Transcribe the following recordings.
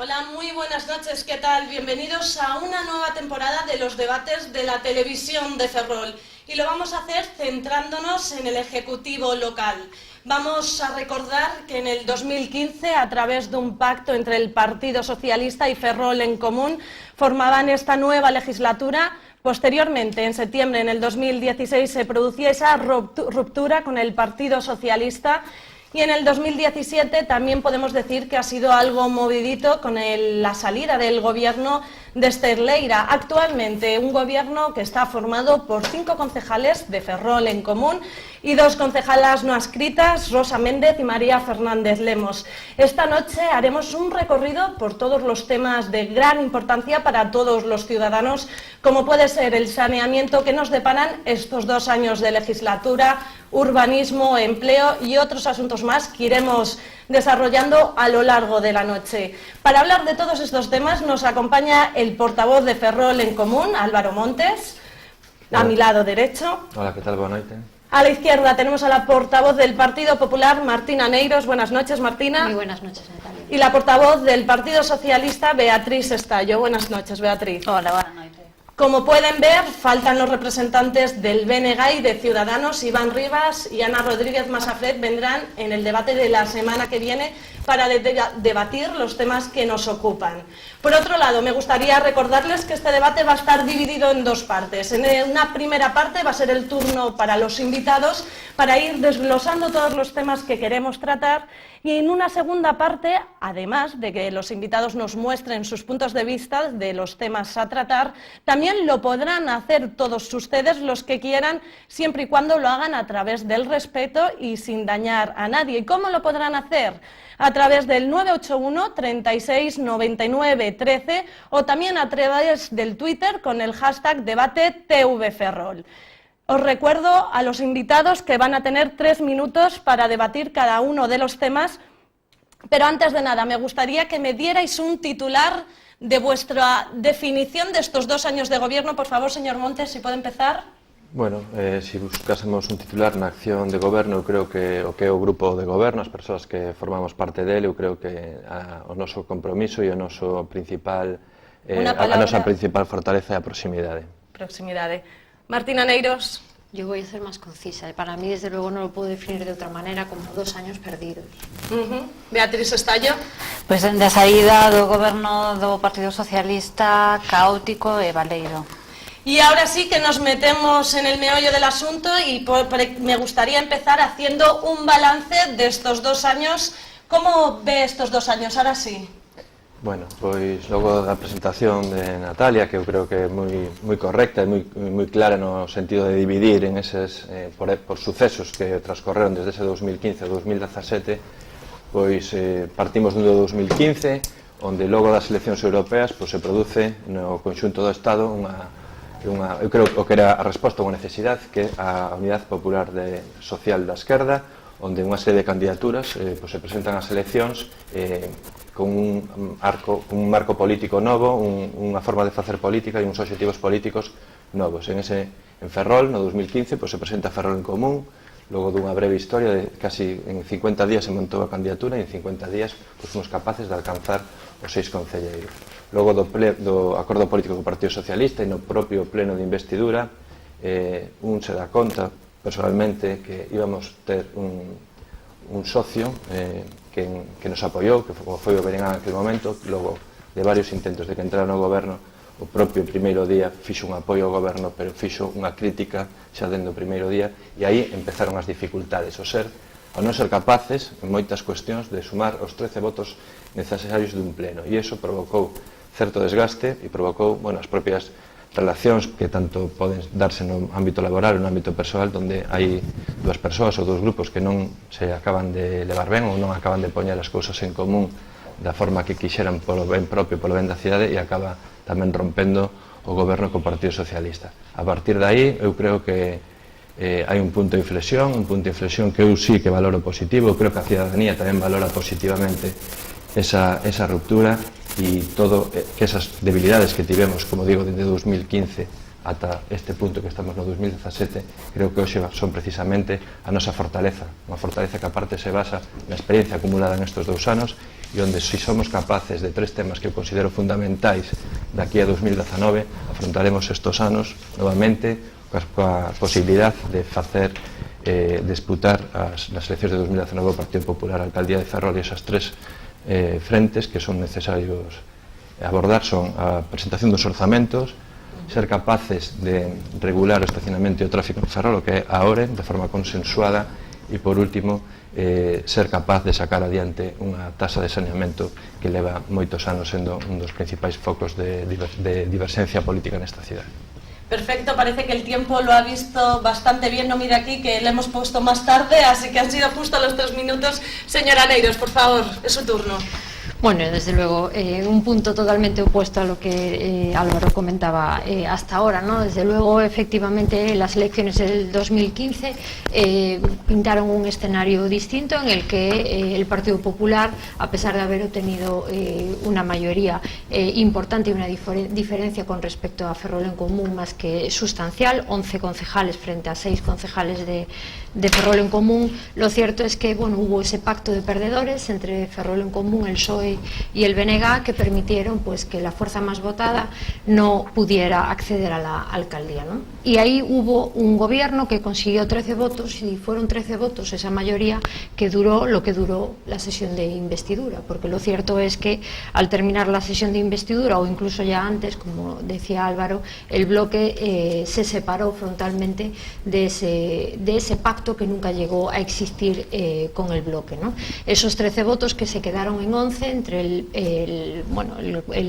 Hola, muy buenas noches, ¿qué tal? Bienvenidos a una nueva temporada de los debates de la televisión de Ferrol. Y lo vamos a hacer centrándonos en el Ejecutivo local. Vamos a recordar que en el 2015, a través de un pacto entre el Partido Socialista y Ferrol en Común, formaban esta nueva legislatura. Posteriormente, en septiembre del 2016, se producía esa ruptura con el Partido Socialista. Y en el 2017 también podemos decir que ha sido algo movidito con la salida del gobierno de Esterleira. Actualmente un gobierno que está formado por 5 concejales de Ferrol en Común y 2 concejalas no adscritas, Rosa Méndez y María Fernández Lemos. Esta noche haremos un recorrido por todos los temas de gran importancia para todos los ciudadanos, como puede ser el saneamiento que nos deparan estos 2 años de legislatura, urbanismo, empleo y otros asuntos más que iremos desarrollando a lo largo de la noche. Para hablar de todos estos temas nos acompaña el portavoz de Ferrol en Común, Álvaro Montes, a mi lado derecho. Hola, ¿qué tal? Buenas noches. A la izquierda tenemos a la portavoz del Partido Popular, Martina Neiros. Buenas noches, Martina. Muy buenas noches, Natalia. Y la portavoz del Partido Socialista, Beatriz Estallo. Buenas noches, Beatriz. Hola, buenas noches. Como pueden ver, faltan los representantes del BNG y de Ciudadanos. Iván Rivas y Ana Rodríguez Masafret vendrán en el debate de la semana que viene para debatir los temas que nos ocupan. Por otro lado, me gustaría recordarles que este debate va a estar dividido en 2 partes. En una primera parte va a ser el turno para los invitados, para ir desglosando todos los temas que queremos tratar, y en una segunda parte, además de que los invitados nos muestren sus puntos de vista de los temas a tratar, también lo podrán hacer todos ustedes, los que quieran, siempre y cuando lo hagan a través del respeto y sin dañar a nadie. ¿Y cómo lo podrán hacer? A través del 981 36 99 13 o también a través del Twitter con el hashtag debate TVFerrol. Os recuerdo a los invitados que van a tener 3 minutos para debatir cada uno de los temas, pero antes de nada me gustaría que me dierais un titular de vuestra definición de estos 2 años de gobierno. Por favor, señor Montes, si puede empezar. Bueno, se buscásemos un titular na acción de goberno, eu creo que o que é o grupo de goberno, as persoas que formamos parte dele, eu creo que o noso compromiso e o noso principal, a nosa principal fortaleza é a proximidade. Proximidade. Martina Neiros. Yo voy a ser más concisa. Para mí, desde luego, no lo puedo definir de otra manera como 2 años perdidos. Beatriz Estallo. Pois dende a saída do goberno do Partido Socialista caótico e baleiro. Y ahora sí que nos metemos en el meollo del asunto y me gustaría empezar haciendo un balance de estos 2 años. ¿Cómo ve estos 2 años? Ahora sí. Bueno, pois logo da presentación de Natalia, que eu creo que é moi correcta e moi clara no sentido de dividir en eses por sucesos que transcorreron desde ese 2015 a 2017, pois partimos do 2015, onde logo das eleccións europeas pois se produce no conxunto do Estado eu creo que era a resposta a unha necesidade, que é a Unidade Popular Social da Esquerda, onde unha serie de candidaturas pois se presentan ás eleccións con un marco político novo, unha forma de facer política e uns obxectivos políticos novos. En Ferrol, no 2015, pois se presenta Ferrol en Común, logo dunha breve historia de casi en 50 días se montou a candidatura e en 50 días pois fomos capaces de alcanzar os 6 concelleiros. Logo do acordo político co Partido Socialista e no propio pleno de investidura, un se dá conta personalmente que íbamos ter un socio que nos apoiou, que foi o Berenán en aquel momento. Logo de varios intentos de que entrara no goberno, o propio primeiro día fixo un apoio ao goberno, pero fixo unha crítica xa dentro do primeiro día, e aí empezaron as dificultades, ao non ser capaces, en moitas cuestións, de sumar os 13 votos necesarios dun pleno, e iso provocou certo desgaste e provocou, bueno, as propias relacións que tanto poden darse no ámbito laboral ou no ámbito persoal, onde hai 2 persoas ou 2 grupos que non se acaban de levar ben ou non acaban de poñer as cousas en común da forma que quixeran polo ben propio, polo ben da cidade, e acaba tamén rompendo o goberno co Partido Socialista. A partir de aí, eu creo que hai un punto de inflexión que eu sí que valoro positivo. Eu creo que a cidadanía tamén valora positivamente esa ruptura e todo que esas debilidades que tivemos, como digo, desde 2015 ata este punto que estamos no 2017, creo que hoxe son precisamente a nosa fortaleza, unha fortaleza que aparte se basa na experiencia acumulada nestes 2 anos e onde se somos capaces de 3 temas que eu considero fundamentais daqui a 2019, afrontaremos estes anos novamente coa posibilidade de facer disputar nas eleccións de 2019 o Partido Popular, a Alcaldía de Ferrol, e esas 3 frentes que son necesarios abordar son a presentación dos orzamentos, ser capaces de regular o estacionamento e o tráfico en Ferrol, que é a ORE, de forma consensuada, e por último ser capaz de sacar adiante unha tasa de saneamento que leva moitos anos sendo un dos principais focos de diverxencia política nesta cidade. Perfecto, parece que el tiempo lo ha visto bastante bien, no mira aquí que le hemos puesto más tarde, así que han sido justo los 3 minutos. Señora Neiros, por favor, es su turno. Bueno, desde luego, un punto totalmente opuesto a lo que Álvaro comentaba hasta ahora, ¿no? Desde luego, efectivamente, las elecciones del 2015 pintaron un escenario distinto en el que el Partido Popular, a pesar de haber obtenido una mayoría importante y una diferencia con respecto a Ferrol en Común más que sustancial, 11 concejales frente a 6 concejales de Ferrol en Común, lo cierto es que bueno, hubo ese pacto de perdedores entre Ferrol en Común, el PSOE y el BNG que permitieron pues, que la fuerza más votada no pudiera acceder a la alcaldía, ¿no? Y ahí hubo un gobierno que consiguió 13 votos y fueron 13 votos esa mayoría que duró lo que duró la sesión de investidura, porque lo cierto es que al terminar la sesión de investidura o incluso ya antes, como decía Álvaro, el bloque se separó frontalmente de ese pacto que nunca llegó a existir con el bloque, ¿no? Esos 13 votos que se quedaron en 11 entre el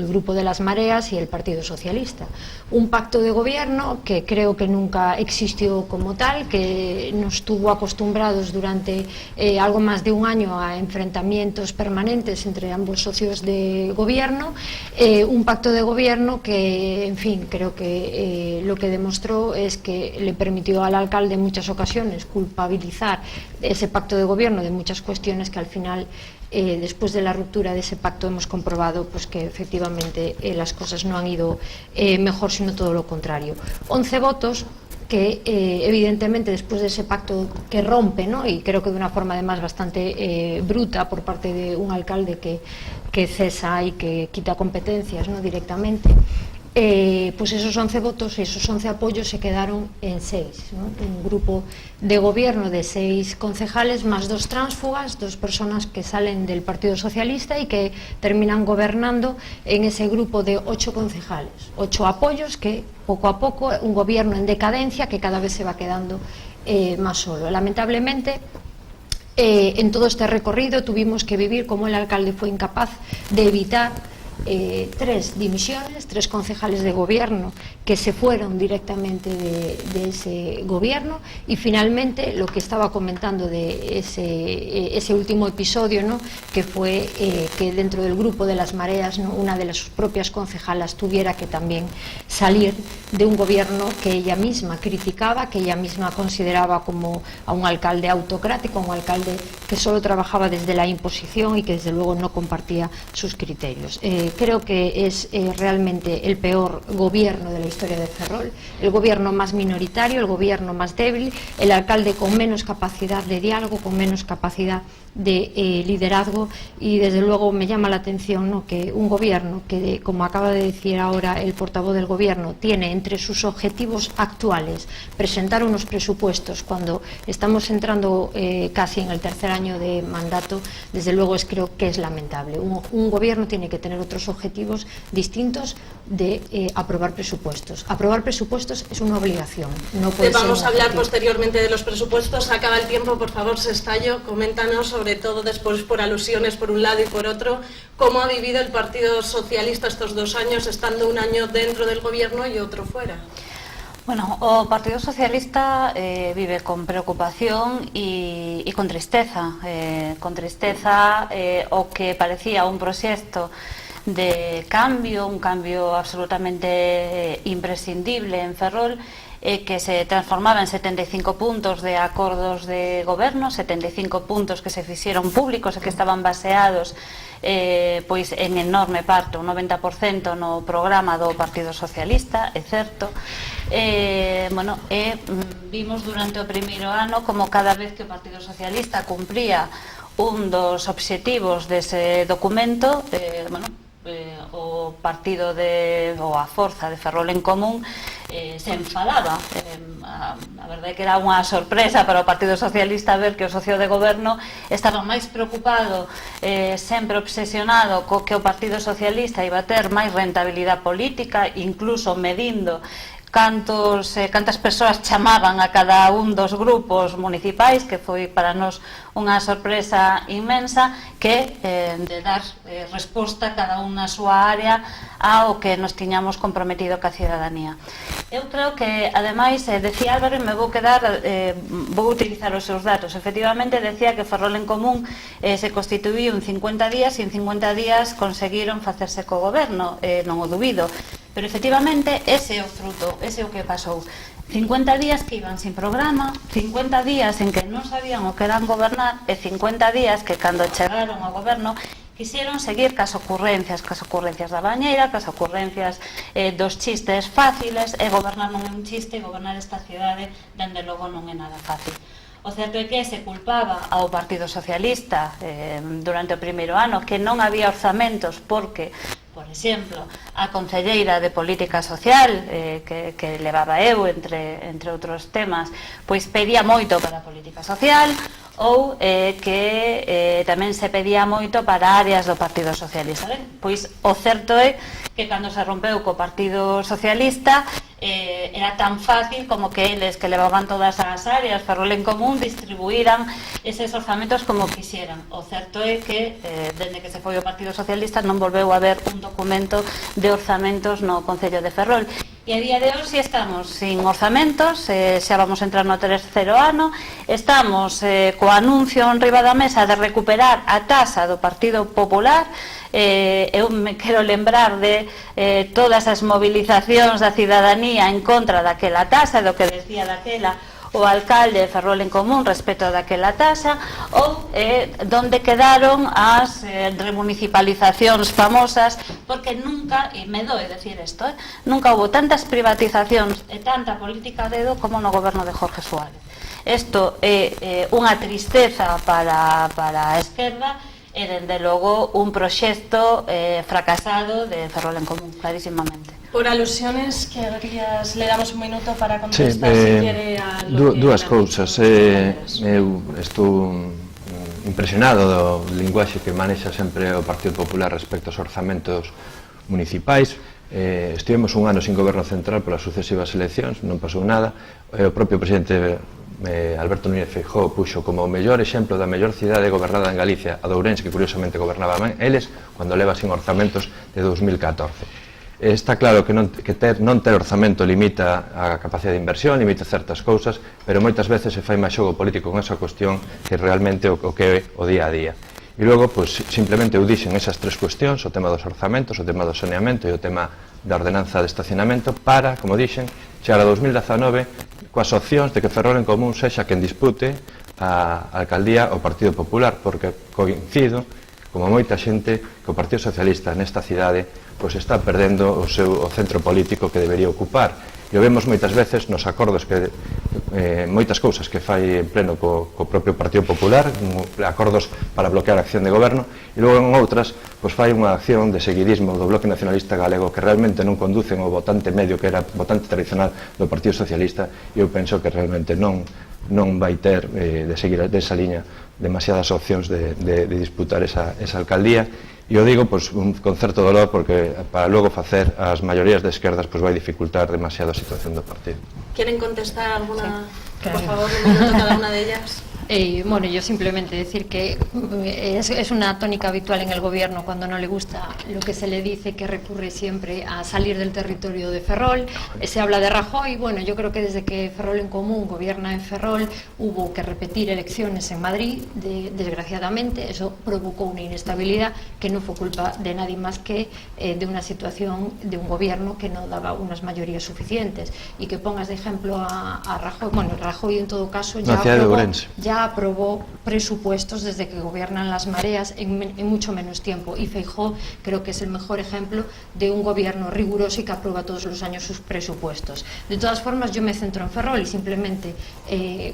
grupo de las mareas y el Partido Socialista. Un pacto de gobierno que creo que nunca existió como tal, que nos tuvo acostumbrados durante algo más de un año a enfrentamientos permanentes entre ambos socios de gobierno, un pacto de gobierno que, en fin, creo que lo que demostró es que le permitió al alcalde en muchas ocasiones culpabilizar ese pacto de gobierno de muchas cuestiones que al final después de la ruptura de ese pacto hemos comprobado pues, que efectivamente las cosas no han ido mejor, sino todo lo contrario. 11 votos que evidentemente después de ese pacto que rompe, ¿no? Y creo que de una forma además bastante bruta por parte de un alcalde que cesa y que quita competencias, ¿no? Directamente, pues esos 11 votos y esos 11 apoyos se quedaron en 6, ¿no? Un grupo de gobierno de 6 concejales más 2 tránsfugas, 2 personas que salen del Partido Socialista y que terminan gobernando en ese grupo de 8 concejales, 8 apoyos que poco a poco, un gobierno en decadencia que cada vez se va quedando más solo. Lamentablemente, en todo este recorrido tuvimos que vivir como el alcalde fue incapaz de evitar 3 dimisiones, 3 concejales de gobierno que se fueron directamente de ese gobierno y finalmente lo que estaba comentando de ese último episodio, ¿no? Que fue que dentro del grupo de las mareas, ¿no? Una de las propias concejalas tuviera que también salir de un gobierno que ella misma criticaba, que ella misma consideraba como a un alcalde autocrático, a un alcalde que solo trabajaba desde la imposición y que desde luego no compartía sus criterios. Creo que es realmente el peor gobierno de la historia de Ferrol, el gobierno más minoritario, el gobierno más débil, el alcalde con menos capacidad de diálogo, con menos capacidad de liderazgo y desde luego me llama la atención, ¿no? Que un gobierno que, como acaba de decir ahora el portavoz del gobierno, tiene entre sus objetivos actuales presentar unos presupuestos cuando estamos entrando casi en el tercer año de mandato, desde luego creo que es lamentable. Un gobierno tiene que tener otros objetivos distintos de aprobar presupuestos. Aprobar presupuestos es una obligación. No puede ser vamos a hablar objetivo. posteriormente de los presupuestos. Acaba el tiempo, por favor, Sestallo, coméntanos sobre todo después por alusiones por un lado y por otro, cómo ha vivido el Partido Socialista estos 2 años, estando un año dentro del gobierno y otro fuera. Bueno, o Partido Socialista vive con preocupación e con tristeza. O que parecía un proxecto de cambio, un cambio absolutamente imprescindible en Ferrol, que se transformaba en 75 puntos de acordos de goberno, 75 puntos que se fixeron públicos e que estaban baseados pois en enorme parte, un 90% no programa do Partido Socialista, é certo, vimos durante o primeiro ano como cada vez que o Partido Socialista cumpría un dos obxectivos dese documento, o partido ou a forza de Ferrol en Común se enfadaba. A verdade é que era unha sorpresa para o Partido Socialista ver que o socio de goberno estaba máis preocupado, sempre obsesionado co que o Partido Socialista iba a ter máis rentabilidade política, incluso medindo cantas persoas chamaban a cada un dos grupos municipais, que foi para nós unha sorpresa inmensa, que de dar resposta cada un na súa área ao que nos tiñamos comprometido ca cidadanía. Eu creo que, ademais, decía Álvaro, e me vou utilizar os seus datos. Efectivamente, decía que Ferrol en Común se constituíu en 50 días e en 50 días conseguiron facerse co goberno, non o dubido. Pero efectivamente ese é o fruto, ese é o que pasou. 50 días que iban sin programa, 50 días en que non sabían o que eran gobernar e 50 días que cando chegaron ao goberno quixeron seguir cas ocurrencias da bañeira, cas ocurrencias dos chistes fáciles, e gobernar non é un chiste, e gobernar esta cidade dende logo non é nada fácil. O certo é que se culpaba ao Partido Socialista durante o primeiro ano que non había orzamentos porque, por exemplo, a concelleira de Política Social que levaba eu, entre outros temas, pois pedía moito para a Política Social, ou que tamén se pedía moito para áreas do Partido Socialista. Pois o certo é que cando se rompeu co Partido Socialista era tan fácil como que eles que levaban todas as áreas Ferrol en Común distribuíran eses orzamentos como quixeran. O certo é que dende que se foi o Partido Socialista non volveu a haber un documento de orzamentos no Concello de Ferrol. E a día de hoxe estamos sin orzamentos, xa vamos a entrar no terceiro ano, estamos co anuncio en riba da mesa de recuperar a taxa do Partido Popular. Eu me quero lembrar de todas as movilizacións da cidadanía en contra daquela taxa, do que decía daquela o alcalde de Ferrol en Común respecto daquela taxa, ou donde quedaron as remunicipalizacións famosas, porque nunca, e me doe decir isto, nunca houve tantas privatizacións e tanta política a dedo como no goberno de Jorge Suárez. Isto é unha tristeza para a esquerda e, dende logo, un proxecto fracasado de Ferrol en Común, clarísimamente. Por alusiones, le damos un minuto para contestar, si quiere, a lo que... Dúas cousas. Eu estou impresionado do linguaxe que manexa sempre o Partido Popular respecto aos orzamentos municipais. Estivemos un ano sin goberno central polas sucesivas eleccións, non pasou nada. O propio presidente Alberto Núñez Feijóo puxo como o mellor exemplo da mellor cidade gobernada en Galicia a de Ourense, que curiosamente gobernaban eles cando leva sin orzamentos de 2014. Está claro que non ter orzamento limita a capacidade de inversión, limita certas cousas, pero moitas veces se fai máis xogo político con esa cuestión que realmente o que é o día a día. E logo, simplemente eu dixen esas tres cuestións, o tema dos orzamentos, o tema do saneamento e o tema da ordenanza de estacionamento, para, como dixen, chegar a 2019 coas opcións de que Ferrol en Común sexa quen dispute a alcaldía ao Partido Popular, porque coincido, como moita xente, que o Partido Socialista nesta cidade está perdendo o centro político que debería ocupar. E o vemos moitas veces nos acordos que moitas cousas que fai en pleno co propio Partido Popular, acordos para bloquear a acción de goberno, e logo en outras fai unha acción de seguidismo do Bloque Nacionalista Galego que realmente non conducen ao votante medio que era votante tradicional do Partido Socialista, e eu penso que realmente non vai ter de seguir desa liña demasiadas opcións de disputar esa alcaldía. E o digo con certo dolor, porque para logo facer as maiorías de esquerdas vai dificultar demasiado a situación do partido. ¿Quieren contestar alguna, por favor, un minuto cada una de ellas? Bueno, yo simplemente decir que es una tónica habitual en el gobierno cuando no le gusta lo que se le dice, que recurre siempre a salir del territorio de Ferrol. Se habla de Rajoy. Bueno, yo creo que desde que Ferrol en Común gobierna en Ferrol hubo que repetir elecciones en Madrid, desgraciadamente. Eso provocó una inestabilidad que no fue culpa de nadie más que de una situación de un gobierno que no daba unas mayorías suficientes. Y que pongas de ejemplo a Rajoy. Bueno, Rajoy en todo caso ya ya aprobó presupuestos desde que gobiernan las mareas en mucho menos tiempo, y Feijóo creo que es el mejor ejemplo de un gobierno riguroso y que aprueba todos los años sus presupuestos. De todas formas, yo me centro en Ferrol y simplemente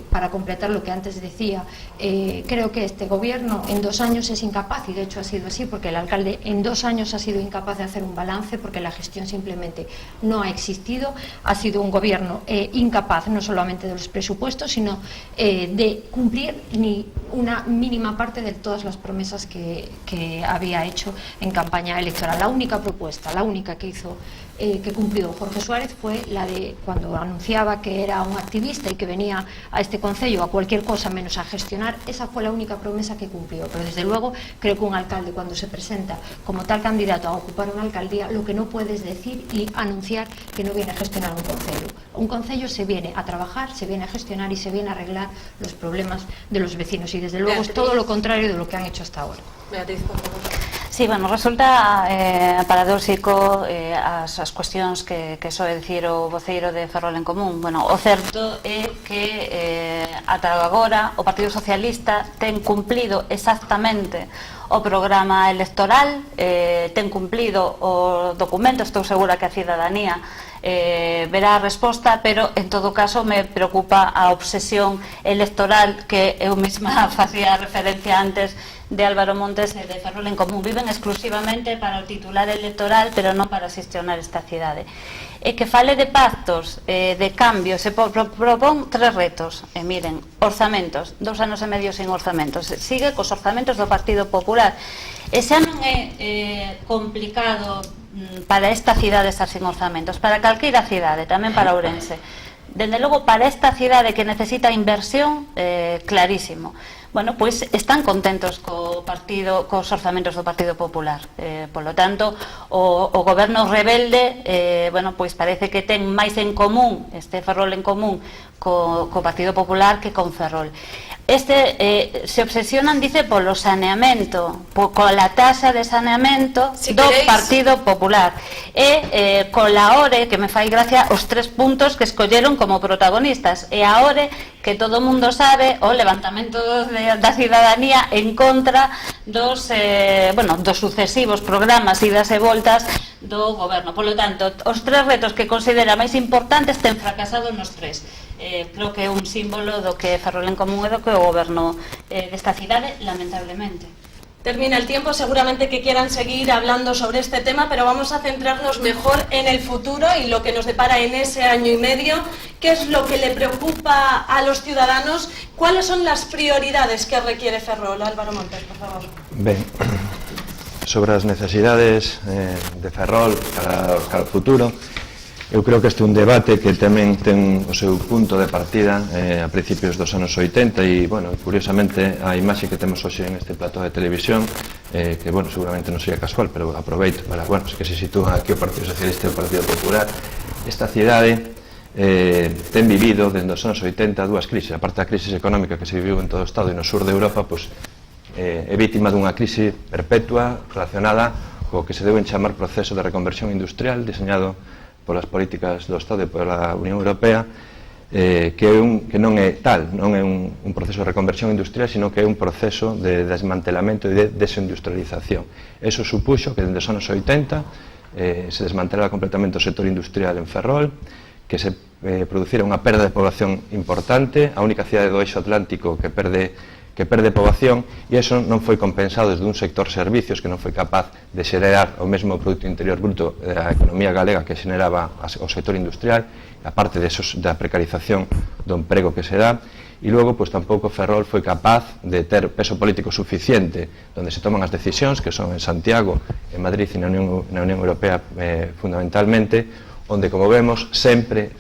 para completar lo que antes decía, creo que este gobierno en 2 años es incapaz, y de hecho ha sido así, porque el alcalde en 2 años ha sido incapaz de hacer un balance, porque la gestión simplemente no ha existido. Ha sido un gobierno incapaz no solamente de los presupuestos, sino de cumplir ni una mínima parte de todas las promesas que había hecho en campaña electoral. La única propuesta, la única que hizo, que cumplió Jorge Suárez, fue la de cuando anunciaba que era un activista y que venía a este concello a cualquier cosa menos a gestionar. Esa fue la única promesa que cumplió, pero desde luego creo que un alcalde, cuando se presenta como tal candidato a ocupar una alcaldía, lo que no puede es decir y anunciar que no viene a gestionar un concello. Un concello se viene a trabajar, se viene a gestionar y se viene a arreglar los problemas de los vecinos, y desde luego es todo lo contrario de lo que han hecho hasta ahora. Beatriz, por favor. Sí, bueno, resulta paradóxico as cuestións que soe dicir o voceiro de Ferrol en Común. Bueno, o certo é que ata agora o Partido Socialista ten cumplido exactamente o programa electoral, ten cumplido o documento. Estou segura que a cidadanía verá a resposta, pero en todo caso me preocupa a obsesión electoral que eu mesma facía referencia antes de Álvaro Montes e de Ferrol en Común. Viven exclusivamente para o titular electoral, pero non para xestionar esta cidade. E que fale de pactos, de cambios, se propón 3 retos. Miren, orzamentos, 2 anos e medio sin orzamentos. Sigue cos orzamentos do Partido Popular. E xa non é complicado para esta cidade estar sin orzamentos, para calquera cidade, tamén para Ourense. Dende logo, para esta cidade que necesita inversión, clarísimo. Bueno, pois están contentos cos orzamentos do Partido Popular. Polo tanto, o goberno rebelde, bueno, pois parece que ten máis en común, este Ferrol en Común, co Partido Popular que con Ferrol. Se obsesionan, dice, polo saneamento, cola taxa de saneamento do Partido Popular, e cola ORE, que me fai gracia os 3 puntos que escolleron como protagonistas, e a ORE, que todo o mundo sabe, o levantamento da cidadanía en contra dos sucesivos programas idas e voltas do goberno. Polo tanto, os 3 retos que considera máis importantes ten fracasado nos 3. Creo que é un símbolo do que Ferrol en Común e do que o goberno desta cidade, lamentablemente. Termina el tiempo, seguramente que quieran seguir hablando sobre este tema, pero vamos a centrarnos mejor en el futuro y lo que nos depara en ese año y medio. ¿Qué es lo que le preocupa a los ciudadanos? ¿Cuáles son las prioridades que requiere Ferrol? Álvaro Montes, por favor. Ben, sobre as necesidades de Ferrol para o futuro, eu creo que este é un debate que tamén ten o seu punto de partida a principios dos anos 80 e, bueno, curiosamente a imaxe que temos hoxe en este plató de televisión que, bueno, seguramente non sería casual, pero aproveito para, bueno, que se sitúa aquí o Partido Socialista e o Partido Popular. Esta cidade ten vivido desde os anos 80 dúas crises. A parte da crise económica que se viviu en todo o Estado e no sur de Europa, pois é vítima dunha crise perpetua relacionada co que se debe chamar proceso de reconversión industrial diseñado polas políticas do Estado e pola Unión Europea, que non é tal, non é un proceso de reconversión industrial, sino que é un proceso de desmantelamento e de desindustrialización. Eso supuxo que desde os anos 80 se desmantelara completamente o sector industrial en Ferrol, que se producira unha perda de población importante, a única cidade do eixo atlántico que perde poboación, e iso non foi compensado desde un sector servicios que non foi capaz de xerar o mesmo Produto Interior Bruto da economía galega que xeneraba o sector industrial, aparte da precarización do emprego que se dá, e logo, pois, tampouco Ferrol foi capaz de ter peso político suficiente onde se toman as decisións, que son en Santiago, en Madrid e na Unión Europea fundamentalmente, onde, como vemos, sempre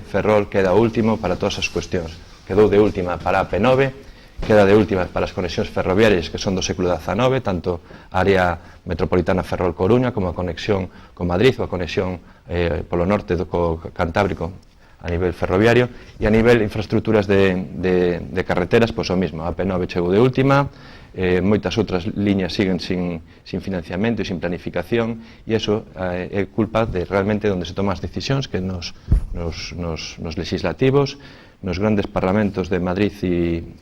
Ferrol queda último para todas as cuestións. Quedou de última para a P9, queda de última para as conexións ferroviarias que son do século XIX, tanto a área metropolitana Ferrol-Coruña como a conexión con Madrid ou a conexión polo norte do Cantábrico a nivel ferroviario, e a nivel infraestructuras de carreteras, pois o mismo, a P9 chegou de última, moitas outras liñas siguen sin financiamento e sin planificación, e iso é culpa de realmente onde se toman as decisións, que nos legislativos, nos grandes parlamentos de Madrid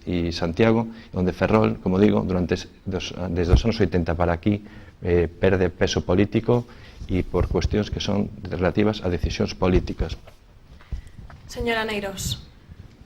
e Santiago, onde Ferrol, como digo, desde os anos 80 para aquí perde peso político e por cuestións que son relativas a decisións políticas. Señora Neiros.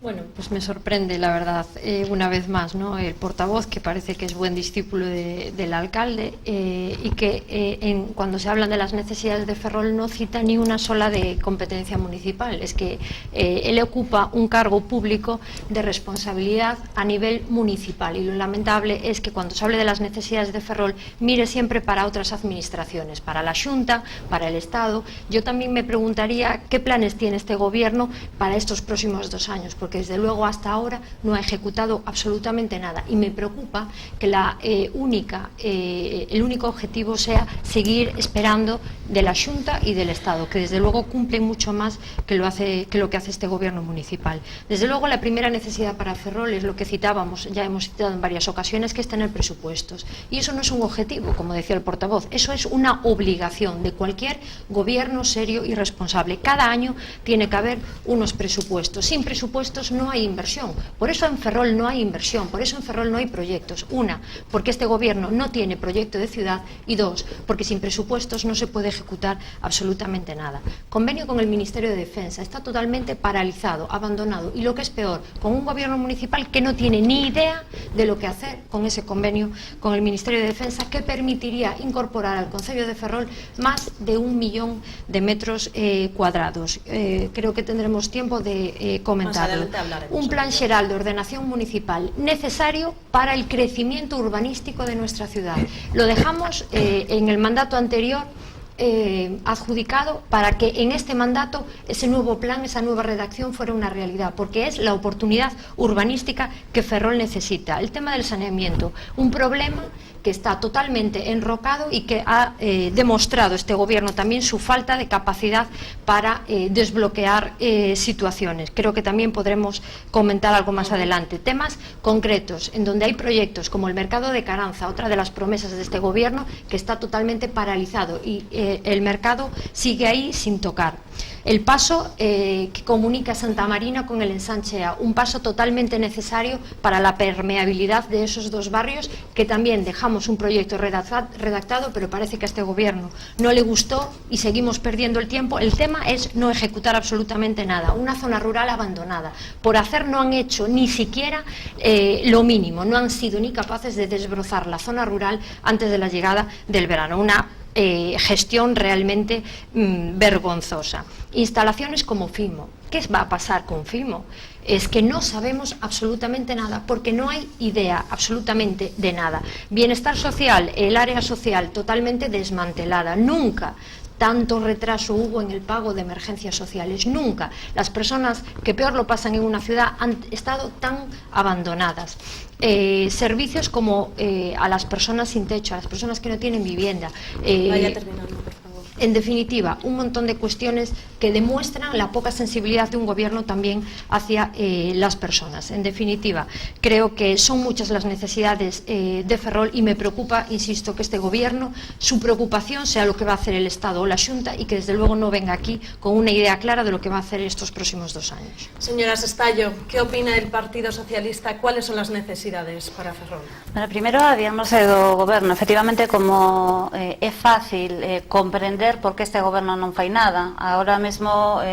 Bueno, pues me sorprende, la verdad, una vez más, ¿no? El portavoz, que parece que es buen discípulo del alcalde, y que cuando se hablan de las necesidades de Ferrol no cita ni una sola de competencia municipal. Es que él ocupa un cargo público de responsabilidad a nivel municipal, y lo lamentable es que cuando se hable de las necesidades de Ferrol mire siempre para otras administraciones, para la Xunta, para el Estado. Yo también me preguntaría qué planes tiene este gobierno para estos próximos 2 años, porque desde luego hasta ahora no ha ejecutado absolutamente nada, y me preocupa que el único objetivo sea seguir esperando de la Xunta y del Estado, que desde luego cumple mucho más que lo que hace este gobierno municipal. Desde luego la primera necesidad para Ferrol es lo que citábamos, ya hemos citado en varias ocasiones, que es tener presupuestos, y eso no es un objetivo, como decía el portavoz, eso es una obligación de cualquier gobierno serio y responsable. Cada año tiene que haber unos presupuestos. Sin presupuestos no hay inversión. Por eso en Ferrol no hay inversión, por eso en Ferrol no hay proyectos. Una, porque este gobierno no tiene proyecto de ciudad, y dos, porque sin presupuestos no se puede ejecutar absolutamente nada. Convenio con el Ministerio de Defensa está totalmente paralizado, abandonado, y lo que es peor, con un gobierno municipal que no tiene ni idea de lo que hacer con ese convenio con el Ministerio de Defensa, que permitiría incorporar al concello de Ferrol más de 1 millón de metros cuadrados. Creo que tendremos tiempo de comentarlo. Un plan xeral de ordenación municipal necesario para el crecimiento urbanístico de nuestra ciudad. Lo dejamos en el mandato anterior adjudicado para que en este mandato ese nuevo plan, esa nueva redacción fuera una realidad, porque es la oportunidad urbanística que Ferrol necesita. El tema del saneamiento, un problema que está totalmente enrocado y que ha demostrado este gobierno también su falta de capacidad para desbloquear situaciones. Creo que también podremos comentar algo más adelante. Temas concretos, en donde hay proyectos como el mercado de Caranza, otra de las promesas de este gobierno, que está totalmente paralizado, y el mercado sigue ahí sin tocar. El paso que comunica Santa Marina con el ensanche A, un paso totalmente necesario para la permeabilidad de esos dos barrios, que también dejamos un proyecto redactado, pero parece que a este gobierno no le gustó y seguimos perdiendo el tiempo. El tema es no ejecutar absolutamente nada. Una zona rural abandonada. Por hacer no han hecho ni siquiera lo mínimo, no han sido ni capaces de desbrozar la zona rural antes de la llegada del verano. Una gestión realmente vergonzosa. Instalaciones como Fimo. ¿Qué va a pasar con Fimo? Es que no sabemos absolutamente nada, porque no hay idea absolutamente de nada. Bienestar social, el área social totalmente desmantelada. Nunca tanto retraso hubo en el pago de emergencias sociales, nunca. Las personas que peor lo pasan en una ciudad han estado tan abandonadas. Servicios como a las personas sin techo, a las personas que no tienen vivienda. Vaya terminando, por favor. En definitiva, un montón de cuestiones que demuestran la poca sensibilidad de un gobierno también hacia las personas. En definitiva, creo que son muchas las necesidades de Ferrol, y me preocupa, insisto, que este gobierno, su preocupación sea lo que va a hacer el Estado o la Xunta, y que desde luego no venga aquí con una idea clara de lo que va a hacer estos próximos 2 años. Señora Sestallo, ¿qué opina el Partido Socialista? ¿Cuáles son las necesidades para Ferrol? Bueno, primero habíamos do goberno, efectivamente, como é fácil comprender por que este goberno non fai nada. Ahora mesmo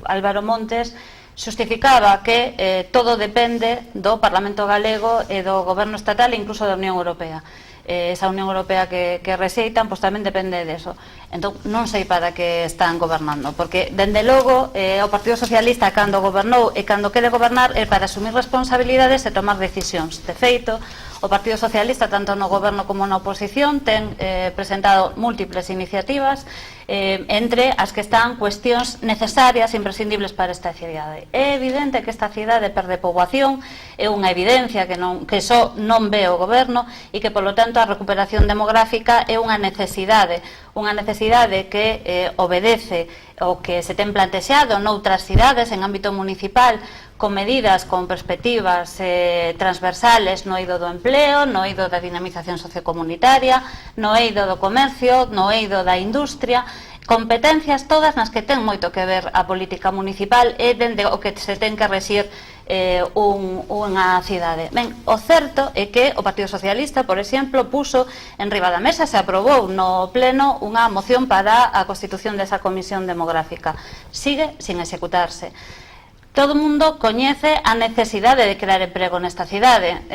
Álvaro Montes xustificaba que todo depende do Parlamento Galego e do goberno estatal e incluso da Unión Europea. Esa Unión Europea que rexeitan, pois tamén depende deso. Entón, non sei para que están gobernando, porque, dende logo, o Partido Socialista, cando gobernou e cando quere gobernar, é para asumir responsabilidades e tomar decisións. De feito, o Partido Socialista, tanto no goberno como na oposición, ten presentado múltiples iniciativas, entre as que están cuestións necesarias e imprescindibles para esta cidade. É evidente que esta cidade perde poboación, é unha evidencia que só non ve o goberno, e que, polo tanto, a recuperación demográfica é unha necesidade que obedece o que se ten plantexado noutras cidades en ámbito municipal, con medidas, con perspectivas transversales no eido do empleo, no eido da dinamización sociocomunitaria, no eido do comercio, no eido da industria, competencias todas nas que ten moito que ver a política municipal e dende o que se ten que rexir unha cidade. Ben, o certo é que o Partido Socialista, por exemplo, puso en riba da mesa, se aprobou no pleno unha moción para a constitución desa comisión demográfica. Sigue sin executarse. Todo o mundo coñece a necesidade de crear emprego nesta cidade.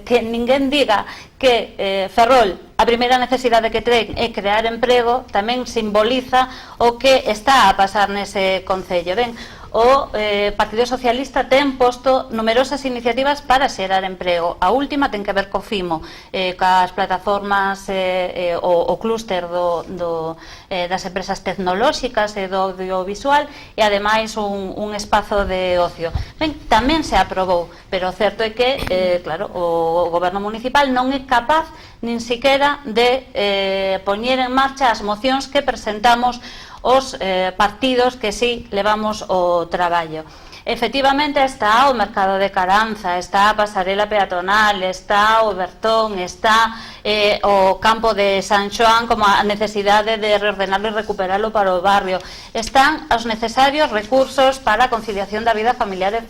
Que ninguén diga que Ferrol a primeira necesidade que ten é crear emprego tamén simboliza o que está a pasar nese concello. Ben, o Partido Socialista ten posto numerosas iniciativas para xerar emprego. A última ten que ver co FIMO, cas plataformas, o clúster das empresas tecnolóxicas e do audiovisual e ademais un espazo de ocio. Ben, tamén se aprobou, pero o certo é que, claro, o goberno municipal non é capaz nin siquiera de poñer en marcha as mocións que presentamos os partidos que sí levamos o traballo. Efectivamente está o mercado de Caranza, está a pasarela peatonal, está o Bertón, está o campo de San Xoán como a necesidade de reordenarlo e recuperarlo para o barrio. Están os necesarios recursos para a conciliación da vida familiar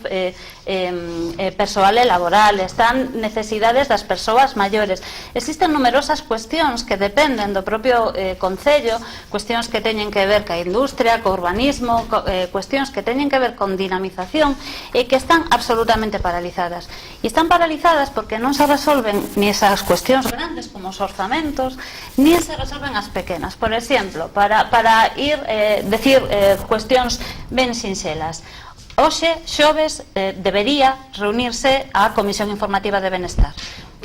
persoal e laboral, están necesidades das persoas maiores. Existen numerosas cuestións que dependen do propio concello, cuestións que teñen que ver ca industria, co urbanismo, cuestións que teñen que ver con dinamización e que están absolutamente paralizadas. E están paralizadas porque non se resolven ni esas cuestións grandes como os orzamentos, ni se resolven as pequenas. Por exemplo, para ir decir cuestións ben sinxelas. Hoxe, xoves, debería reunirse a Comisión Informativa de Benestar.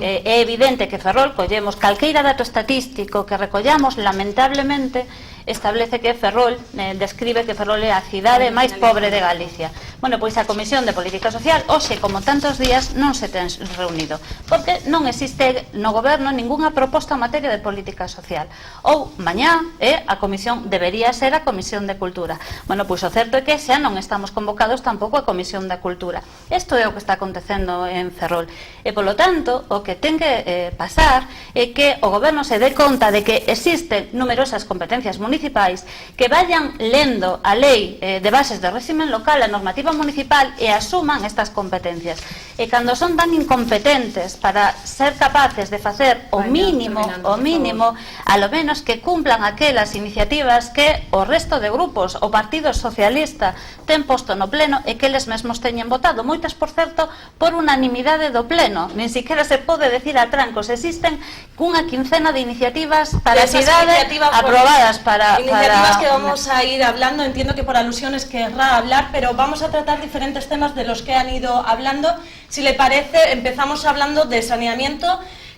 É evidente que Ferrol, collemos calqueira dato estatístico que recollamos, lamentablemente establece que Ferrol, describe que Ferrol é a cidade máis pobre de Galicia. Bueno, pois a Comisión de Política Social hoxe, como tantos días, non se ten reunido, porque non existe no goberno ningunha proposta en materia de política social. Ou mañá a Comisión debería ser a Comisión de Cultura. Bueno, pois o certo é que xa non estamos convocados tampouco a Comisión de Cultura. Isto é o que está acontecendo en Ferrol. E, polo tanto, o que ten que pasar é que o goberno se dé conta de que existen numerosas competencias municipais que vayan lendo a lei de bases de régimen local, a normativa municipal e asuman estas competencias. E cando son tan incompetentes para ser capaces de facer o mínimo, a lo menos que cumplan aquelas iniciativas que o resto de grupos, o Partido Socialista ten posto no pleno e que eles mesmos teñen votado, moitas, por certo, por unanimidade do pleno. Nin siquiera se pode decir a trancos. Existen unha quincena de iniciativas para a cidade aprobadas para... Iniciativas que vamos a ir hablando, entiendo que por alusiones querrá hablar, pero vamos a tratar diferentes temas de los que han ido hablando. Si le parece, empezamos hablando de saneamiento,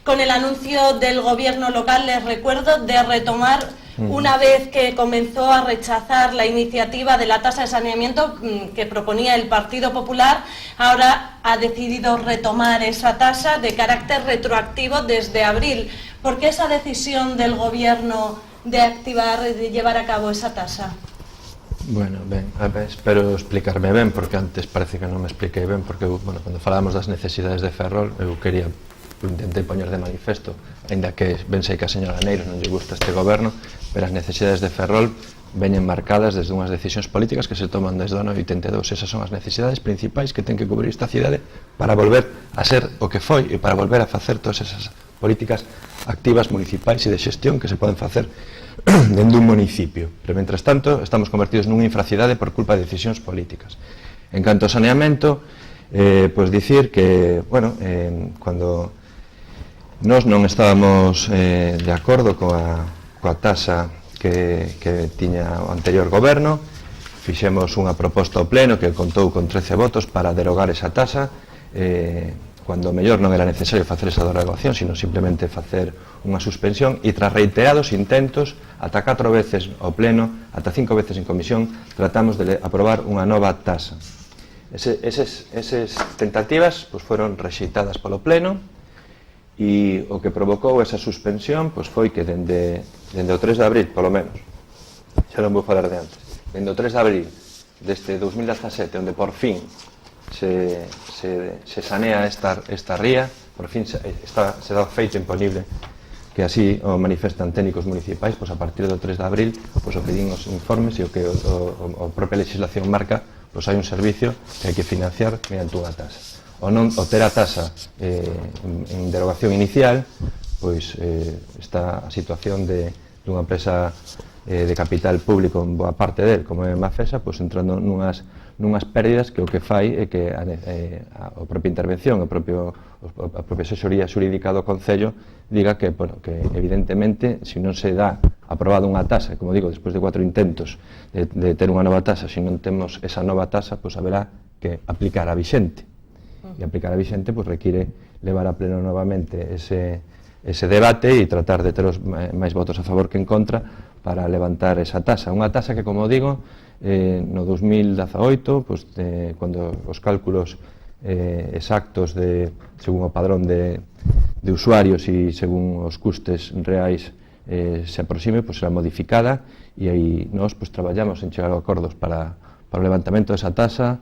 con el anuncio del gobierno local, les recuerdo, de retomar, una vez que comenzó a rechazar la iniciativa de la tasa de saneamiento que proponía el Partido Popular, ahora ha decidido retomar esa tasa de carácter retroactivo desde abril. ¿Por qué esa decisión del gobierno de activar, de llevar a cabo esa tasa? Bueno, ben, espero explicarme ben, porque antes parece que non me expliquei ben, porque, bueno, cando falábamos das necesidades de Ferrol, eu quería, intentei poñer de manifesto, ainda que ben sei que a señora Neiros non lle gusta este goberno, pero as necesidades de Ferrol veñen marcadas desde unhas decisións políticas que se toman desde o ano 82. Esas son as necesidades principais que ten que cubrir esta cidade para volver a ser o que foi e para volver a facer todas esas políticas activas municipais e de xestión que se poden facer dentro dun municipio. Pero, mentres tanto, estamos convertidos nunha infracidade por culpa de decisións políticas. En canto ao saneamento, pois dicir que, bueno, cando nós non estábamos de acordo coa tasa que tiña o anterior goberno, fixemos unha proposta ao pleno que contou con 13 votos para derogar esa tasa, cando mellor non era necesario facer esa derogación, sino simplemente facer unha suspensión, e tras reiterados intentos, ata 4 veces ao pleno, ata 5 veces en comisión, tratamos de aprobar unha nova tasa. Esas tentativas pois, foron rexeitadas polo pleno, e o que provocou esa suspensión pois, foi que dende o 3 de abril, polo menos, xa non vou falar de antes, dende o 3 de abril deste 2017, onde por fin se sanea esta ría, por fin se dá feito imponible que así o manifestan técnicos municipais, pois a partir do 3 de abril pois o pedín os informes e o que a propia legislación marca, pois hai un servicio que hai que financiar mediante unha tasa. O ter a tasa en derogación inicial, pois está a situación dunha empresa de capital público en boa parte del, como é Mafesa, pois entrando nunhas pérdidas que o que fai é que a propia intervención, a propia asesoría xurídica do Concello diga que evidentemente, se non se dá aprobada unha tasa, como digo, despois de 4 intentos de ter unha nova tasa, se non temos esa nova tasa, pois haberá que aplicar a vixente. E aplicar a vixente pois require levar a pleno novamente ese debate e tratar de ter os máis votos a favor que en contra para levantar esa tasa. Unha tasa que, como digo, no 2018, pois, cando os cálculos exactos según o padrón de usuarios e según os custes reais se aproxime, pois será modificada e aí nós pois, traballamos en chegar a acordos para o levantamento desa tasa,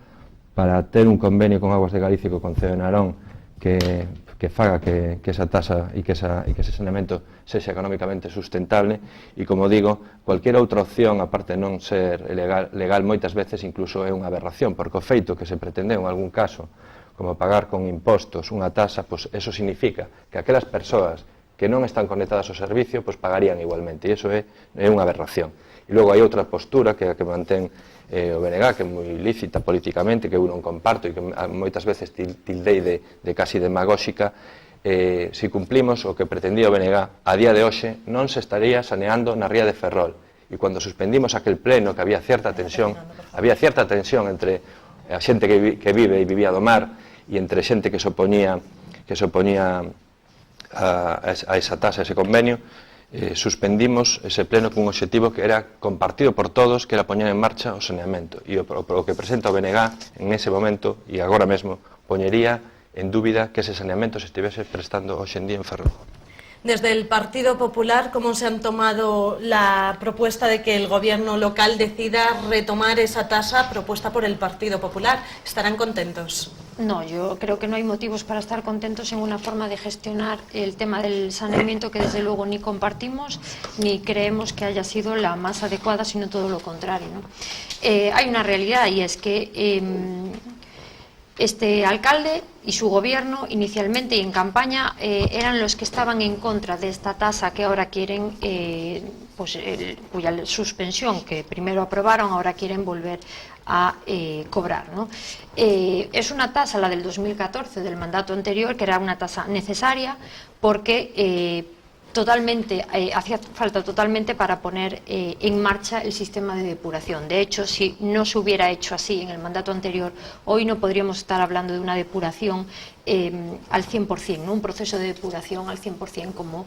para ter un convenio con Aguas de Galicia e co Concello de Narón que faga que esa tasa e que ese saneamento sexa económicamente sustentable e, como digo, cualquier outra opción, aparte de non ser legal moitas veces incluso é unha aberración, porque o feito que se pretendeu en algún caso como pagar con impostos unha tasa, pois eso significa que aquelas persoas que non están conectadas ao servicio pois pagarían igualmente e iso é unha aberración. E logo hai outra postura que mantén o BNG, que é moi lícita políticamente, que eu non comparto e que moitas veces tildei de casi demagóxica. Se cumplimos o que pretendía o BNG, a día de hoxe non se estaría saneando na ría de Ferrol. E cando suspendimos aquel pleno, que había certa tensión entre a xente que vive e vivía do mar e entre xente que se oponía a esa tasa, a ese convenio, suspendimos ese pleno cun obxectivo que era compartido por todos, que era poñer en marcha o saneamento. E o que presenta o BNG en ese momento, e agora mesmo, poñería en dúbida que ese saneamento se estivese prestando hoxe en día en Ferrol. Desde el Partido Popular, ¿cómo se han tomado la propuesta de que el gobierno local decida retomar esa tasa propuesta por el Partido Popular? ¿Estarán contentos? No, yo creo que no hay motivos para estar contentos en una forma de gestionar el tema del saneamiento que desde luego ni compartimos ni creemos que haya sido la más adecuada, sino todo lo contrario, ¿no? Hay una realidad y es que este alcalde y su gobierno inicialmente y en campaña eran los que estaban en contra de esta tasa que ahora quieren, cuya suspensión que primero aprobaron ahora quieren volver a cobrar, ¿no? Es una tasa, la del 2014, del mandato anterior, que era una tasa necesaria porque hacía falta totalmente para poner en marcha el sistema de depuración. De hecho, si no se hubiera hecho así en el mandato anterior, hoy no podríamos estar hablando de una depuración al 100%, ¿no? Un proceso de depuración al 100% como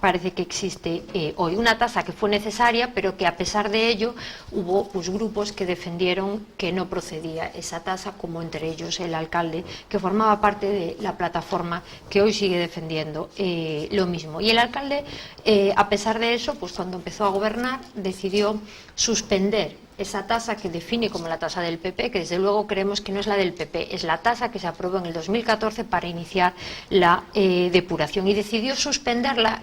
parece que existe hoy. Una tasa que fue necesaria, pero que a pesar de ello hubo pues, grupos que defendieron que no procedía esa tasa, como entre ellos el alcalde, que formaba parte de la plataforma que hoy sigue defendiendo lo mismo. Y el alcalde, a pesar de eso, pues cuando empezó a gobernar, decidió suspender esa tasa que define como la tasa del PP, que desde luego creemos que no es la del PP, es la tasa que se aprobó en el 2014 para iniciar la depuración, y decidió suspenderla,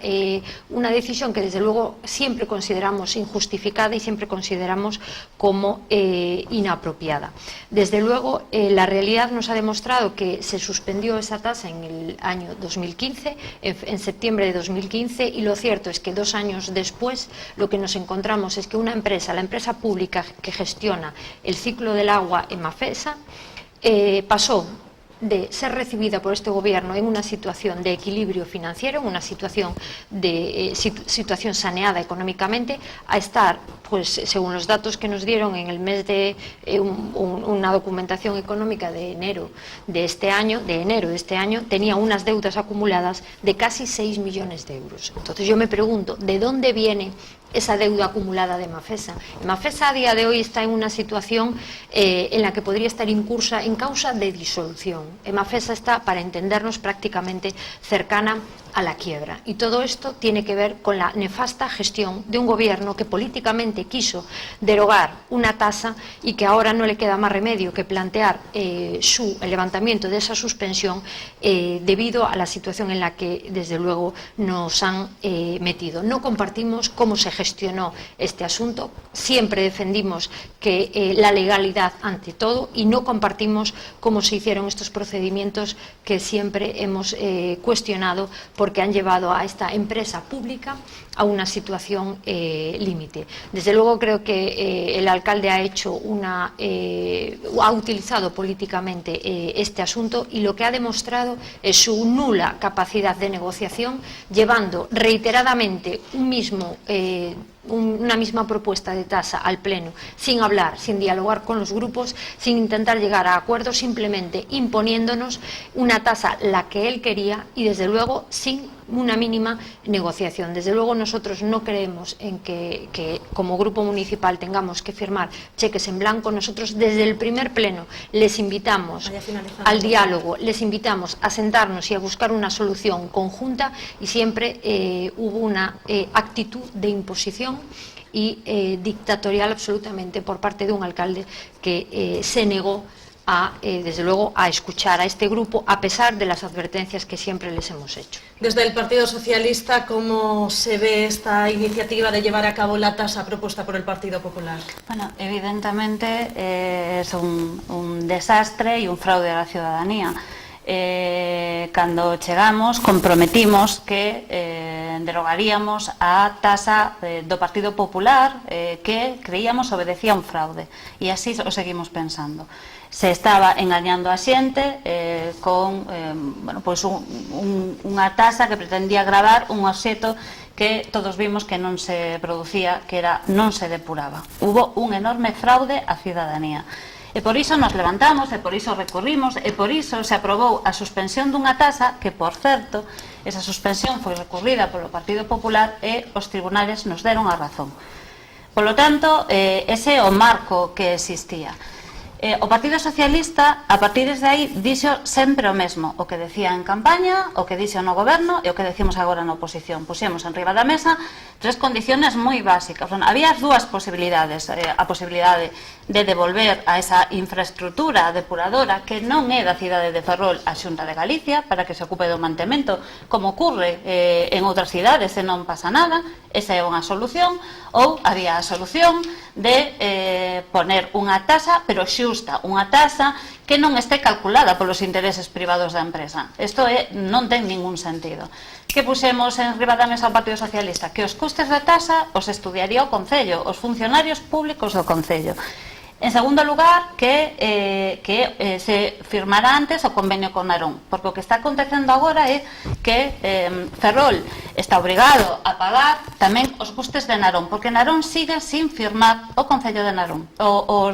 una decisión que desde luego siempre consideramos injustificada y siempre consideramos como inapropiada. Desde luego la realidad nos ha demostrado que se suspendió esa tasa en el año 2015, en septiembre de 2015, y lo cierto es que 2 años después lo que nos encontramos es que una empresa, la empresa pública que gestiona el ciclo del agua en Mafesa, pasó de ser recibida por este gobierno en una situación de equilibrio financiero, en una situación de situación saneada económicamente, a estar, pues según los datos que nos dieron en el mes de una documentación económica de enero de este año, tenía unas deudas acumuladas de casi 6 millones de euros. Entonces yo me pregunto, ¿de dónde viene esa deuda acumulada de Mafesa. Mafesa a día de hoy está en una situación en la que podría estar incursa en causa de disolución. Mafesa está, para entendernos, prácticamente cercana a la quiebra. Y todo esto tiene que ver con la nefasta gestión de un gobierno que políticamente quiso derogar una tasa y que ahora no le queda más remedio que plantear el levantamiento de esa suspensión debido a la situación en la que, desde luego, nos han metido. No compartimos cómo se gestionó este asunto, siempre defendimos que la legalidad ante todo, y no compartimos cómo se hicieron estos procedimientos que siempre hemos cuestionado, porque han llevado a esta empresa pública a una situación límite. Desde luego creo que el alcalde ha utilizado políticamente este asunto, y lo que ha demostrado es su nula capacidad de negociación, llevando reiteradamente una misma propuesta de tasa al Pleno, sin hablar, sin dialogar con los grupos, sin intentar llegar a acuerdos, simplemente imponiéndonos una tasa, la que él quería, y desde luego sin una mínima negociación. Desde luego nosotros no creemos en que como grupo municipal tengamos que firmar cheques en blanco. Nosotros desde el primer pleno les invitamos al diálogo, les invitamos a sentarnos y a buscar una solución conjunta, y siempre hubo una actitud de imposición y dictatorial absolutamente por parte de un alcalde que se negó desde luego a escuchar a este grupo, a pesar de las advertencias que siempre les hemos hecho. Desde el Partido Socialista, ¿cómo se ve esta iniciativa de llevar a cabo la tasa propuesta por el Partido Popular? Bueno, evidentemente es un desastre y un fraude a la ciudadanía. Cando chegamos comprometimos que derogaríamos a tasa do Partido Popular que creíamos obedecía un fraude, e así o seguimos pensando. Se estaba engañando a xente con unha tasa que pretendía gravar un obxeto que todos vimos que non se producía, que non se depuraba. Hubo un enorme fraude á ciudadanía. E por iso nos levantamos, e por iso recorrimos, e por iso se aprobou a suspensión dunha tasa que, por certo, esa suspensión foi recurrida polo Partido Popular e os tribunales nos deron a razón. Polo tanto, ese é o marco que existía. O Partido Socialista, a partir de aí, dixo sempre o mesmo, o que decía en campaña, o que dixo no goberno e o que decimos agora na oposición. Puxemos en riba da mesa tres condiciones moi básicas. Había as dúas posibilidades, a posibilidade de devolver a esa infraestructura depuradora que non é da cidade de Ferrol a Xunta de Galicia para que se ocupe do mantemento, como ocurre en outras cidades e non pasa nada. Esa é unha solución. Ou había a solución de poner unha tasa, pero xusta, unha tasa que non este calculada polos intereses privados da empresa. Isto non ten ningún sentido. Que puxemos en riba da mesa ao Partido Socialista? Que os custes da tasa os estudiaría o Concello, os funcionarios públicos do Concello. En segundo lugar, que se firmará antes o convenio con Narón, porque o que está acontecendo agora é que Ferrol está obrigado a pagar tamén os custes de Narón, porque Narón sigue sin firmar o Concello de Narón, o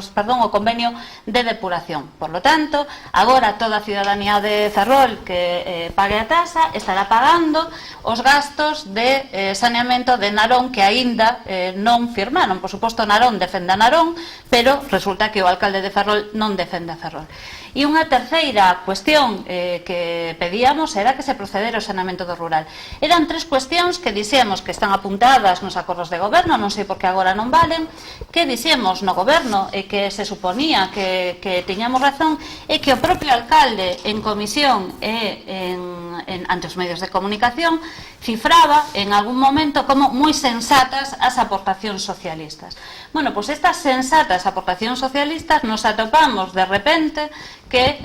convenio de depuración. Por lo tanto, agora toda a ciudadanía de Ferrol que pague a tasa estará pagando os gastos de saneamento de Narón que aínda non firmaron. Por suposto, Narón defende a Narón, pero resulta que o alcalde de Ferrol non defende a Ferrol. E unha terceira cuestión que pedíamos era que se procedera ao saneamento do rural. Eran tres cuestións que dixemos que están apuntadas nos acordos de goberno, non sei por que agora non valen, que dixemos no goberno e que se suponía que tiñamos razón, e que o propio alcalde en comisión e ante os medios de comunicación cifraba en algún momento como moi sensatas as aportacións socialistas. Bueno, pois estas sensatas aportacións socialistas nos atopamos de repente que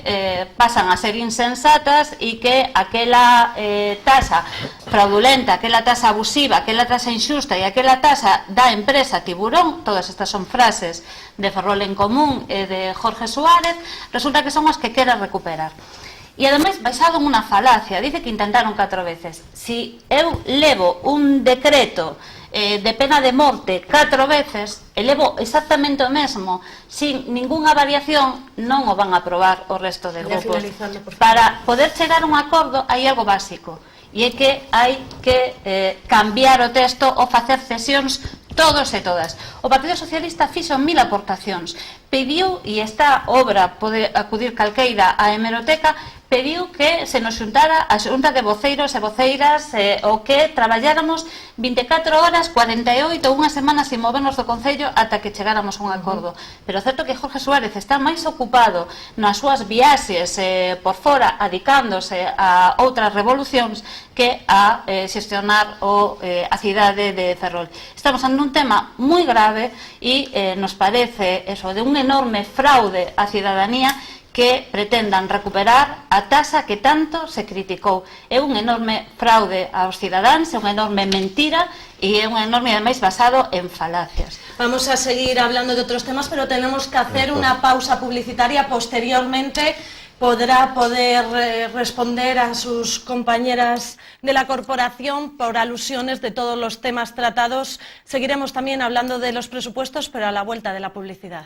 pasan a ser insensatas e que aquela tasa fraudulenta, aquela tasa abusiva, aquela tasa injusta e aquela tasa da empresa Tiburón, todas estas son frases de Ferrol en Común e de Jorge Suárez, resulta que son as que quere recuperar. E ademais baixado en unha falacia, dice que intentaron 4 veces. Si eu levo un decreto de pena de morte 4 veces, e levo exactamente o mesmo, sin ningunha variación, non o van a aprobar o resto de grupos. Para poder chegar a un acordo hai algo básico, e é que hai que cambiar o texto ou facer cesións todos e todas. O Partido Socialista fixo 1000 aportacións, pediu, e esta obra pode acudir calqueira á hemeroteca, pediu que se nos xuntara a xunta de voceiros e voceiras o que traballáramos 24 horas, 48 ou unha semana sin movernos do Concello ata que chegáramos a un acordo. Pero é certo que Jorge Suárez está máis ocupado nas súas viaxes por fora, adicándose a outras revolucións que a xestionar a cidade de Ferrol. Estamos ante un tema moi grave e nos parece eso de un enorme fraude á cidadanía que pretendan recuperar a tasa que tanto se criticou. É un enorme fraude aos cidadáns, é unha enorme mentira e é un enorme, ademais, basado en falacias. Vamos a seguir hablando de otros temas, pero tenemos que hacer una pausa publicitaria. Posteriormente podrá poder responder a sus compañeras de la corporación por alusiones de todos los temas tratados. Seguiremos también hablando de los presupuestos, pero a la vuelta de la publicidad.